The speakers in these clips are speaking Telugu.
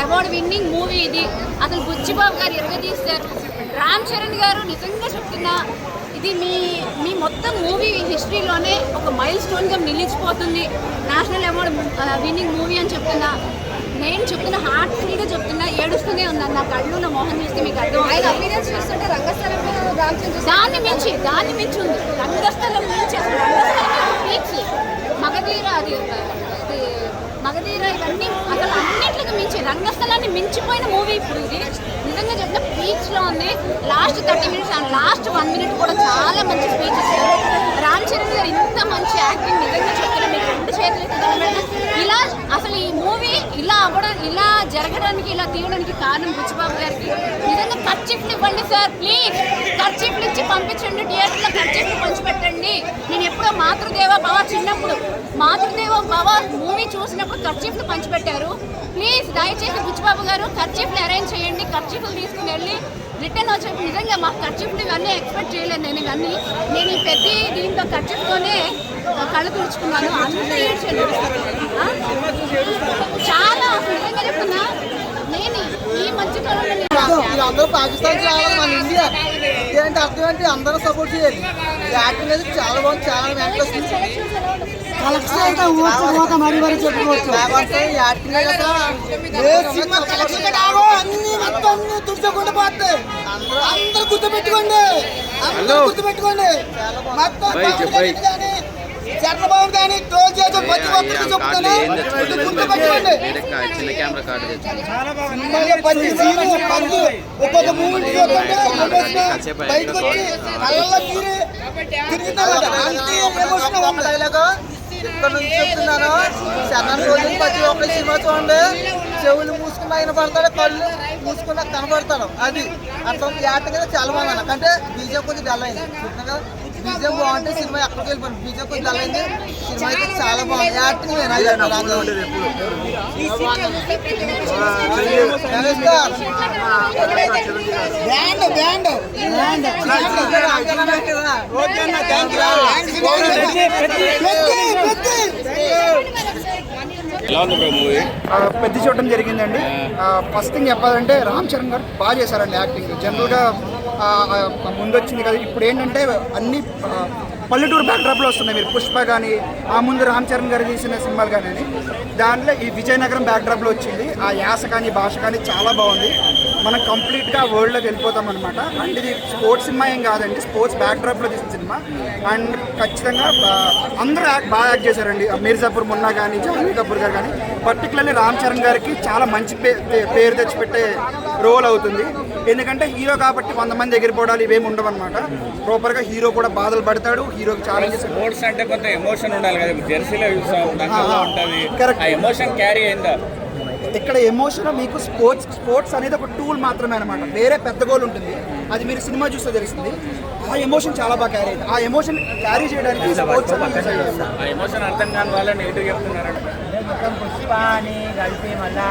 అవార్డు విన్నింగ్ మూవీ ఇది. అసలు బుచ్చిబాబు గారు ఎరగదీశారు. రామ్ చరణ్ గారు నిజంగా చెప్తున్నా ఇది మీ మొత్తం మూవీ హిస్టరీలోనే ఒక మైల్ స్టోన్గా నిలిచిపోతుంది. నేషనల్ అవార్డు విన్నింగ్ మూవీ అని చెప్తున్నా. నేను చెప్తున్నా, హార్ట్ఫుల్గా చెప్తున్నా. ఏడుస్తూనే ఉన్నాను. నా కళ్ళు, నా మొహం చూస్తే మీకు అర్థం. ఆయన అపీరెన్స్ చూస్తుంటే రంగస్థలంలో దాన్ని మించి ఉంది. రంగస్థలం మించి అసలు రంగస్థలం పీక్స్ మగధీర మగధీర ఇవన్నీ అసలు అన్నింటికి మించి రంగస్థలాన్ని మించిపోయిన మూవీ ఇప్పుడు ఇది. నిజంగా చెప్పిన పీక్స్లో ఉంది. Last 30 minutes and last 1 minute కూడా చాలా మంచి స్పీచ్ ఇచ్చారు. రామ్ చరణ్ గారు ఇంత మంచి యాక్టింగ్ నిజంగా చెప్తున్నా మీకు 2 చేతులు ఇలా అసలు ఈ మూవీ ఇలా అవ్వడం, ఇలా జరగడానికి, ఇలా తీయడానికి కారణం బుచ్చిబాబు గారికి. నిజంగా కర్చీఫ్లు ఇవ్వండి సార్, ప్లీజ్. కర్చీఫ్లు ఇచ్చి పంపించండి, థియేటర్లో కర్చీఫ్లు పంచిపెట్టండి. నేను ఎప్పుడో మాతృదేవ భవ చిన్నప్పుడు మాతృదేవ భవ మూవీ చూసినప్పుడు కర్చీఫ్లు పంచిపెట్టారు. ప్లీజ్ దయచేసి బుచ్చిబాబు గారు కర్చీఫ్లు అరేంజ్ చేయండి. కర్చీఫ్లు తీసుకుని వెళ్ళి రిటర్న్ వచ్చేసి నిజంగా మాకు కర్చీఫ్లు ఇవన్నీ ఎక్స్పెక్ట్ చేయలేదు. నేను ఈ పెద్ద దీంతో కర్చీఫ్తోనే కళ్ళు తుడుచుకున్నాను. అంత ఏడ్చాను. చాలా నిజంగా చెప్తున్నా. నేను ఈ మధ్యకాలంలో అందరూ పాకిస్తాన్ రావాలి, మన ఇండియా ఏంటి అర్థం ఏంటి? అందరూ సపోర్ట్ చేయాలి. యాక్టింగ్ అనేది చాలా బాగుంది, చాలా అందరూ గుర్తుపెట్టుకోండి, చంద్రబాబు కానీ ట్రోల్ చేసే ప్రతి ఒక్కరికి చెప్తాను, గుర్తుపెట్టుకోండి. ఒక్కొక్క మూమెంట్ బయటకు వచ్చి అలా ఇక్కడ నుంచి చెప్తున్నాను. శరణ్ రోజులు ప్రతి ఒక్క సినిమా చూడండి, చెవులు మూసుకున్న ఆయన పడతాడు, కళ్ళు మూసుకున్న కనపడతాడు. అది అట్లా యాక్టింగ్ అయితే చాలా బాగుంది. అంటే బీజేపీ కొంచెం డల్ అయింది. చెప్తున్నా కదా, బీజేపీ బాగుంటే సినిమా ఎక్కడికి వెళ్ళిపోయింది. బీజేపీ కొంచెం డల్ అయింది. సినిమా అయితే చాలా బాగుంది. యాక్టింగ్ పెద్ద చూడటం జరిగిందండి. ఫస్ట్ థింగ్ చెప్పాలంటే రామ్ చరణ్ గారు బాగా చేశారండి యాక్టింగ్. జనరల్గా ముందు వచ్చింది కదా, ఇప్పుడు ఏంటంటే అన్ని పల్లెటూరు బ్యాక్డ్రాప్లో వస్తున్నాయి. మీరు పుష్ప కానీ, ఆ ముందు రామ్ చరణ్ గారు తీసిన సినిమాలు కానీ, దాంట్లో ఈ విజయనగరం బ్యాక్డ్రాప్లో వచ్చింది. ఆ యాస కానీ భాష కానీ చాలా బాగుంది. మనం కంప్లీట్గా వరల్డ్లోకి వెళ్ళిపోతాం అనమాట. అండ్ ఇది స్పోర్ట్స్ సినిమా ఏం కాదండి, స్పోర్ట్స్ బ్యాక్డ్రాప్లో తీసిన సినిమా. అండ్ ఖచ్చితంగా అందరూ బాగా యాక్ట్ చేశారండి. మిర్జాపూర్ మున్నా కానీ, జాహ్నవి కపూర్ గారు కానీ, పర్టికులర్లీ రామ్ చరణ్ గారికి చాలా మంచి పేరు తెచ్చిపెట్టే రోల్ అవుతుంది. ఎందుకంటే హీరో కాబట్టి 100 మంది ఎగిరిపోవడాలు ఇవేమి ఉండవు అనమాట. ప్రాపర్గా హీరో కూడా బాధలు పడతాడు. హీరోకి ఛాలెంజెస్. స్పోర్ట్స్ అంటే కొంత ఎమోషన్ ఉండాలి కదా, జెర్సీలో ఉంటుంది. కరెక్ట్, ఎమోషన్ క్యారీ అయిందా ఇక్కడ? ఎమోషన్ మీకు స్పోర్ట్స్ అనేది ఒక టూల్ మాత్రమే అనమాట. వేరే పెద్ద గోల్ ఉంటుంది, అది మీరు సినిమా చూస్తే తెలుస్తుంది. ఆ ఎమోషన్ చాలా బాగా క్యారీ అయింది. ఆ ఎమోషన్ క్యారీ చేయడానికి స్పోర్ట్స్ ఆ ఎమోషన్ అర్థం కాని వాళ్ళు నెగిటివ్ చెప్తున్నారంట. మొత్తం పుష్ప అని కలిపి మళ్ళా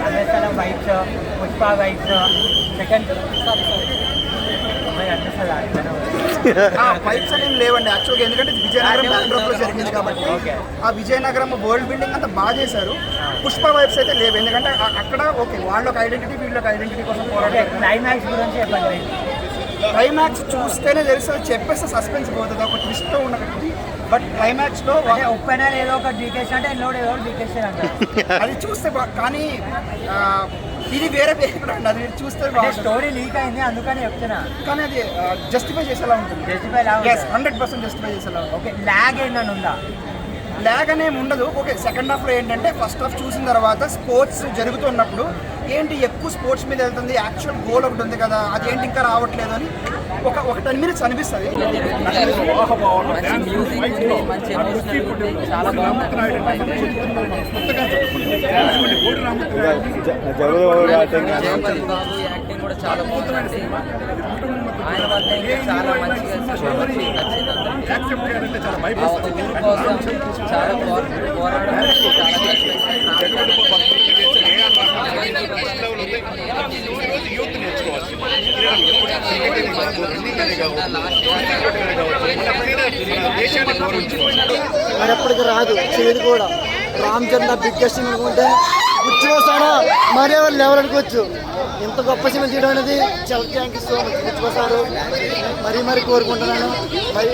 Rangasthalam vibes, Pushpa vibes, second vibes అనేవి లేవండి యాక్చువల్గా. ఎందుకంటే విజయనగరం బ్యాక్డ్రాప్లో జరిగింది కాబట్టి ఆ విజయనగరం వరల్డ్ బిల్డింగ్ అంతా బాగా చేశారు. పుష్ప వైబ్స్ అయితే లేవు. ఎందుకంటే అక్కడ ఓకే వాళ్ళొక ఐడెంటిటీ, వీళ్ళొక ఐడెంటిటీ కోసం పోరాడారు. క్లైమాక్స్ గురించి చెప్పండి. క్లైమాక్స్ చూస్తేనే తెలుస్తుంది, చెప్పేస్తే సస్పెన్స్ పోతుంది. ఒక ట్విస్ట్ ఉన్నది. బట్ క్లైమాక్స్లో ఒప్పైనా ఏదో ఒక డీకేషన్ అంటే ఎన్నోడు ఏదో డీకేషన్ అంటే అది చూస్తే కానీ ఇది వేరే పేరు అండి. అది చూస్తే స్టోరీ లీక్ అయింది అందుకని చెప్తున్నా. కానీ అది జస్టిఫై చేసేలా ఉంటుంది. 100% జస్టిఫై చేసేలా ఉంటుంది. ఓకే, ల్యాగ్ ఏందని ఉందా? ల్యాగ్ అనేమి ఉండదు. ఓకే, సెకండ్ హాఫ్లో ఏంటంటే ఫస్ట్ హాఫ్ చూసిన తర్వాత స్పోర్ట్స్ జరుగుతున్నప్పుడు ఏంటి ఎక్కువ స్పోర్ట్స్ మీద వెళ్తుంది, యాక్చువల్ గోల్ ఒకటి ఉంది కదా అదేంటి ఇంకా రావట్లేదు అని ఒక 10 minutes అనిపిస్తుంది. జయపతి బాబు యాక్టింగ్ కూడా చాలా బాగుంది. ఆయన వల్ల ఇంకా చాలా మంచిగా ఊరు కోసం చాలా పోరాడడం చాలా మరి ఎప్పటికి రాదు చేయదు కూడా. రామ్ చరణ్ బిగ్గెస్ట్ అనుకుంటే గుర్తుకొస్తాడా మరి ఎవరు లెవెల్ అనుకోవచ్చు. ఇంత గొప్ప సినిమా చేయడం అనేది చాలా థ్యాంక్ యూ సో మచ్. గుర్తుకొస్తారు మరీ కోరుకుంటున్నాను. మరి